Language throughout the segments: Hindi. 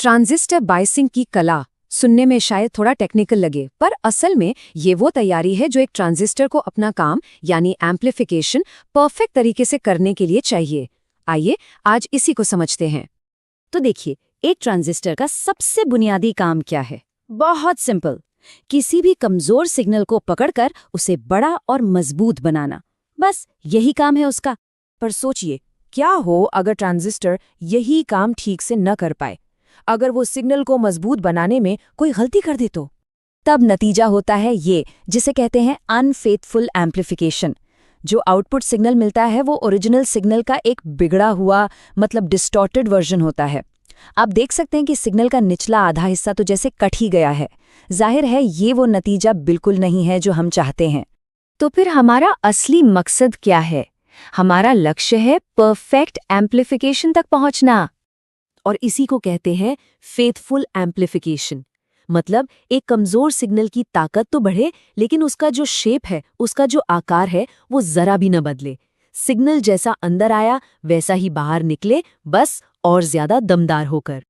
ट्रांजिस्टर बायसिंग की कला सुनने में शायद थोड़ा टेक्निकल लगे, पर असल में ये वो तैयारी है जो एक ट्रांजिस्टर को अपना काम यानी एम्प्लीफिकेशन परफेक्ट तरीके से करने के लिए चाहिए। आइए आज इसी को समझते हैं। तो देखिए, एक ट्रांजिस्टर का सबसे बुनियादी काम क्या है? बहुत सिंपल, किसी भी कमजोर सिग्नल को पकड़कर उसे बड़ा और मजबूत बनाना। बस यही काम है उसका। पर सोचिए, क्या हो अगर ट्रांजिस्टर यही काम ठीक से न कर पाए? अगर वो सिग्नल को मजबूत बनाने में कोई गलती कर दे तो? तब नतीजा होता है ये, जिसे कहते हैं अनफेथफुल एम्प्लीफिकेशन। जो आउटपुट सिग्नल मिलता है वो ओरिजिनल सिग्नल का एक बिगड़ा हुआ, मतलब डिस्टॉर्टेड वर्जन होता है। आप देख सकते हैं कि सिग्नल का निचला आधा हिस्सा तो जैसे कट ही गया है। जाहिर है ये वो नतीजा बिल्कुल नहीं है जो हम चाहते हैं। तो फिर हमारा असली मकसद क्या है? हमारा लक्ष्य है परफेक्ट एम्प्लीफिकेशन तक पहुंचना। और इसी को कहते हैं फेथफुल एम्प्लीफिकेशन। मतलब एक कमजोर सिग्नल की ताकत तो बढ़े, लेकिन उसका जो शेप है, उसका जो आकार है, वो जरा भी न बदले। सिग्नल जैसा अंदर आया वैसा ही बाहर निकले, बस और ज्यादा दमदार होकर।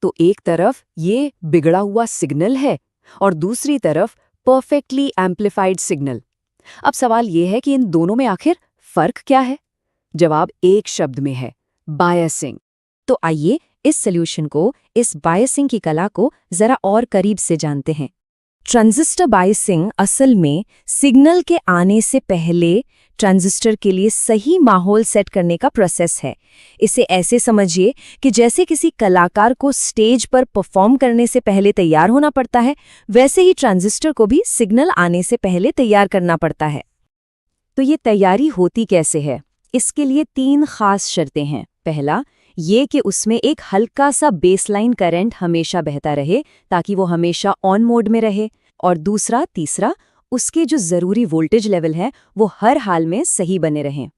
तो एक तरफ ये बिगड़ा हुआ सिग्नल है और दूसरी तरफ परफेक्टली एम्प्लीफाइड सिग्नल। अब सवाल ये है कि इन दोनों में आखिर फर्क क्या है? जवाब एक शब्द में है, बायसिंग। तो आइए इस सॉल्यूशन को, इस बायसिंग की कला को जरा और करीब से जानते हैं। ट्रांजिस्टर बायसिंग असल में सिग्नल के आने से पहले ट्रांजिस्टर के लिए सही माहौल सेट करने का प्रोसेस है। इसे ऐसे समझिए कि जैसे किसी कलाकार को स्टेज पर परफॉर्म करने से पहले तैयार होना पड़ता है, वैसे ही ट्रांजिस्टर को भी सिग्नल आने से पहले तैयार करना पड़ता है। तो ये तैयारी होती कैसे है? इसके लिए 3 खास शर्तें हैं। पहला, ये कि उसमें एक हल्का सा बेसलाइन करंट हमेशा बहता रहे ताकि वो हमेशा ऑन मोड में रहे। और दूसरा, तीसरा, उसके जो ज़रूरी वोल्टेज लेवल है वो हर हाल में सही बने रहें।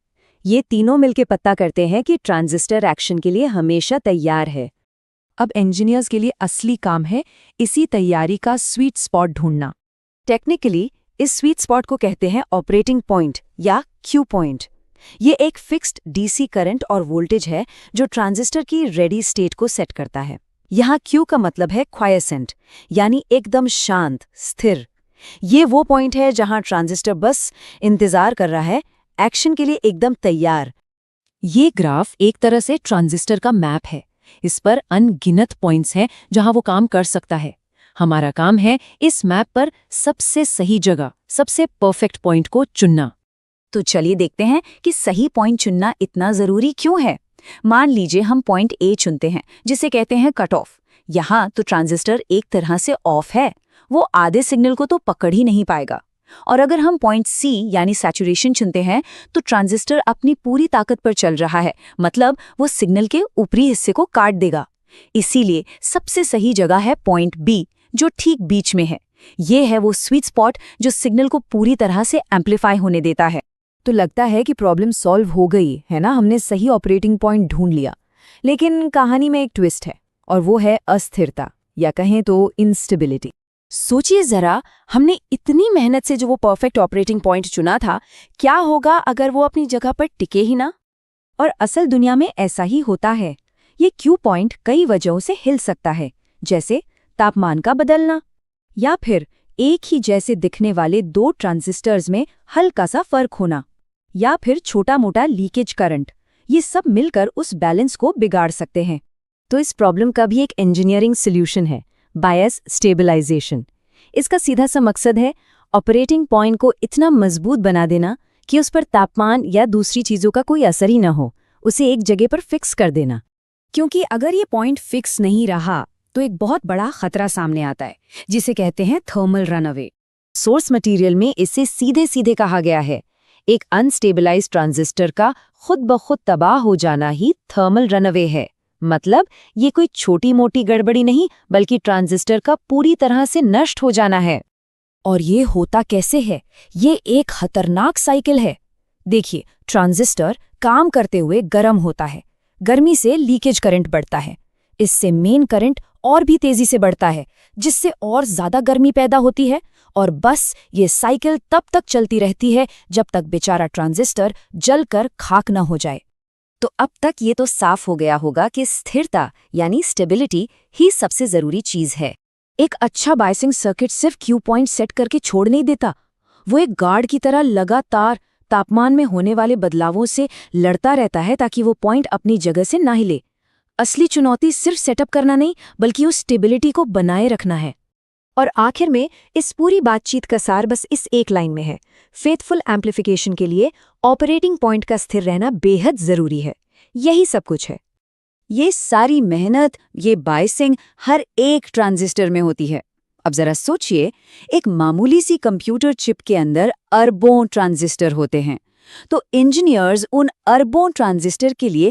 ये तीनों मिलके पता करते हैं कि ट्रांजिस्टर एक्शन के लिए हमेशा तैयार है। अब इंजीनियर्स के लिए असली काम है इसी तैयारी का स्वीट स्पॉट ढूंढना। टेक्निकली इस स्वीट स्पॉट को कहते हैं ऑपरेटिंग पॉइंट या क्यू पॉइंट। ये एक फिक्स्ड डीसी करंट और वोल्टेज है जो ट्रांजिस्टर की रेडी स्टेट को सेट करता है। यहाँ क्यू का मतलब है क्वायसेंट, यानी एकदम शांत, स्थिर। ये वो पॉइंट है जहाँ ट्रांजिस्टर बस इंतजार कर रहा है, एक्शन के लिए एकदम तैयार। ये ग्राफ एक तरह से ट्रांजिस्टर का मैप है। इस पर अनगिनत पॉइंट्स हैं जहाँ वो काम कर सकता है। हमारा काम है इस मैप पर सबसे सही जगह, सबसे परफेक्ट पॉइंट को चुनना। तो चलिए देखते हैं कि सही पॉइंट चुनना इतना जरूरी क्यों है। मान लीजिए हम पॉइंट ए चुनते हैं, जिसे कहते हैं कट ऑफ। यहाँ तो ट्रांजिस्टर एक तरह से ऑफ है, वो आधे सिग्नल को तो पकड़ ही नहीं पाएगा। और अगर हम पॉइंट सी यानी सैचुरेशन चुनते हैं तो ट्रांजिस्टर अपनी पूरी ताकत पर चल रहा है, मतलब वो सिग्नल के ऊपरी हिस्से को काट देगा। इसीलिए सबसे सही जगह है पॉइंट बी, जो ठीक बीच में है। ये है वो स्वीट स्पॉट जो सिग्नल को पूरी तरह से एम्प्लीफाई होने देता है। तो लगता है कि प्रॉब्लम सॉल्व हो गई है ना, हमने सही ऑपरेटिंग पॉइंट ढूंढ लिया। लेकिन कहानी में एक ट्विस्ट है, और वो है अस्थिरता, या कहें तो इंस्टेबिलिटी। सोचिए जरा, हमने इतनी मेहनत से जो वो परफेक्ट ऑपरेटिंग पॉइंट चुना था, क्या होगा अगर वो अपनी जगह पर टिके ही ना? और असल दुनिया में ऐसा ही होता है। ये क्यू पॉइंट कई वजहों से हिल सकता है, जैसे तापमान का बदलना, या फिर एक ही जैसे दिखने वाले 2 ट्रांजिस्टर्स में हल्का सा फर्क होना, या फिर छोटा मोटा लीकेज करंट। ये सब मिलकर उस बैलेंस को बिगाड़ सकते हैं। तो इस प्रॉब्लम का भी एक इंजीनियरिंग सॉल्यूशन है, बायस स्टेबलाइजेशन। इसका सीधा सा मकसद है ऑपरेटिंग पॉइंट को इतना मजबूत बना देना कि उस पर तापमान या दूसरी चीज़ों का कोई असर ही न हो, उसे एक जगह पर फिक्स कर देना। क्योंकि अगर ये पॉइंट फिक्स नहीं रहा तो एक बहुत बड़ा खतरा सामने आता है, जिसे कहते हैं थर्मल रनअवे। सोर्स मटेरियल में इसे सीधे सीधे कहा गया है, एक अनस्टेबलाइज्ड ट्रांजिस्टर का खुद ब खुद तबाह हो जाना ही थर्मल रनअवे है। मतलब ये कोई छोटी मोटी गड़बड़ी नहीं, बल्कि ट्रांजिस्टर का पूरी तरह से नष्ट हो जाना है। और ये होता कैसे है? ये एक खतरनाक साइकिल है। देखिए, ट्रांजिस्टर काम करते हुए गर्म होता है, गर्मी से लीकेज करंट बढ़ता है, इससे मेन करंट और भी तेजी से बढ़ता है, जिससे और ज्यादा गर्मी पैदा होती है। और बस ये साइकिल तब तक चलती रहती है जब तक बेचारा ट्रांजिस्टर जलकर खाक न हो जाए। तो अब तक ये तो साफ हो गया होगा कि स्थिरता यानी स्टेबिलिटी ही सबसे जरूरी चीज है। एक अच्छा बायसिंग सर्किट सिर्फ क्यू पॉइंट सेट करके छोड़ नहीं देता, वो एक गार्ड की तरह लगातार तापमान में होने वाले बदलावों से लड़ता रहता है ताकि वो पॉइंट अपनी जगह से ना हिले। असली चुनौती सिर्फ सेटअप करना नहीं बल्कि उस स्टेबिलिटी को बनाए रखना है। और आखिर में इस पूरी बातचीत का सार बस इस एक लाइन में है, फेथफुल एम्प्लीफिकेशन के लिए ऑपरेटिंग पॉइंट का स्थिर रहना बेहद जरूरी है। यही सब कुछ है। ये सारी मेहनत, ये बायसिंग हर एक ट्रांजिस्टर में होती है। अब जरा सोचिए, एक मामूली सी कंप्यूटर चिप के अंदर अरबों ट्रांजिस्टर होते हैं। तो इंजीनियर्स उन अरबों ट्रांजिस्टर के लिए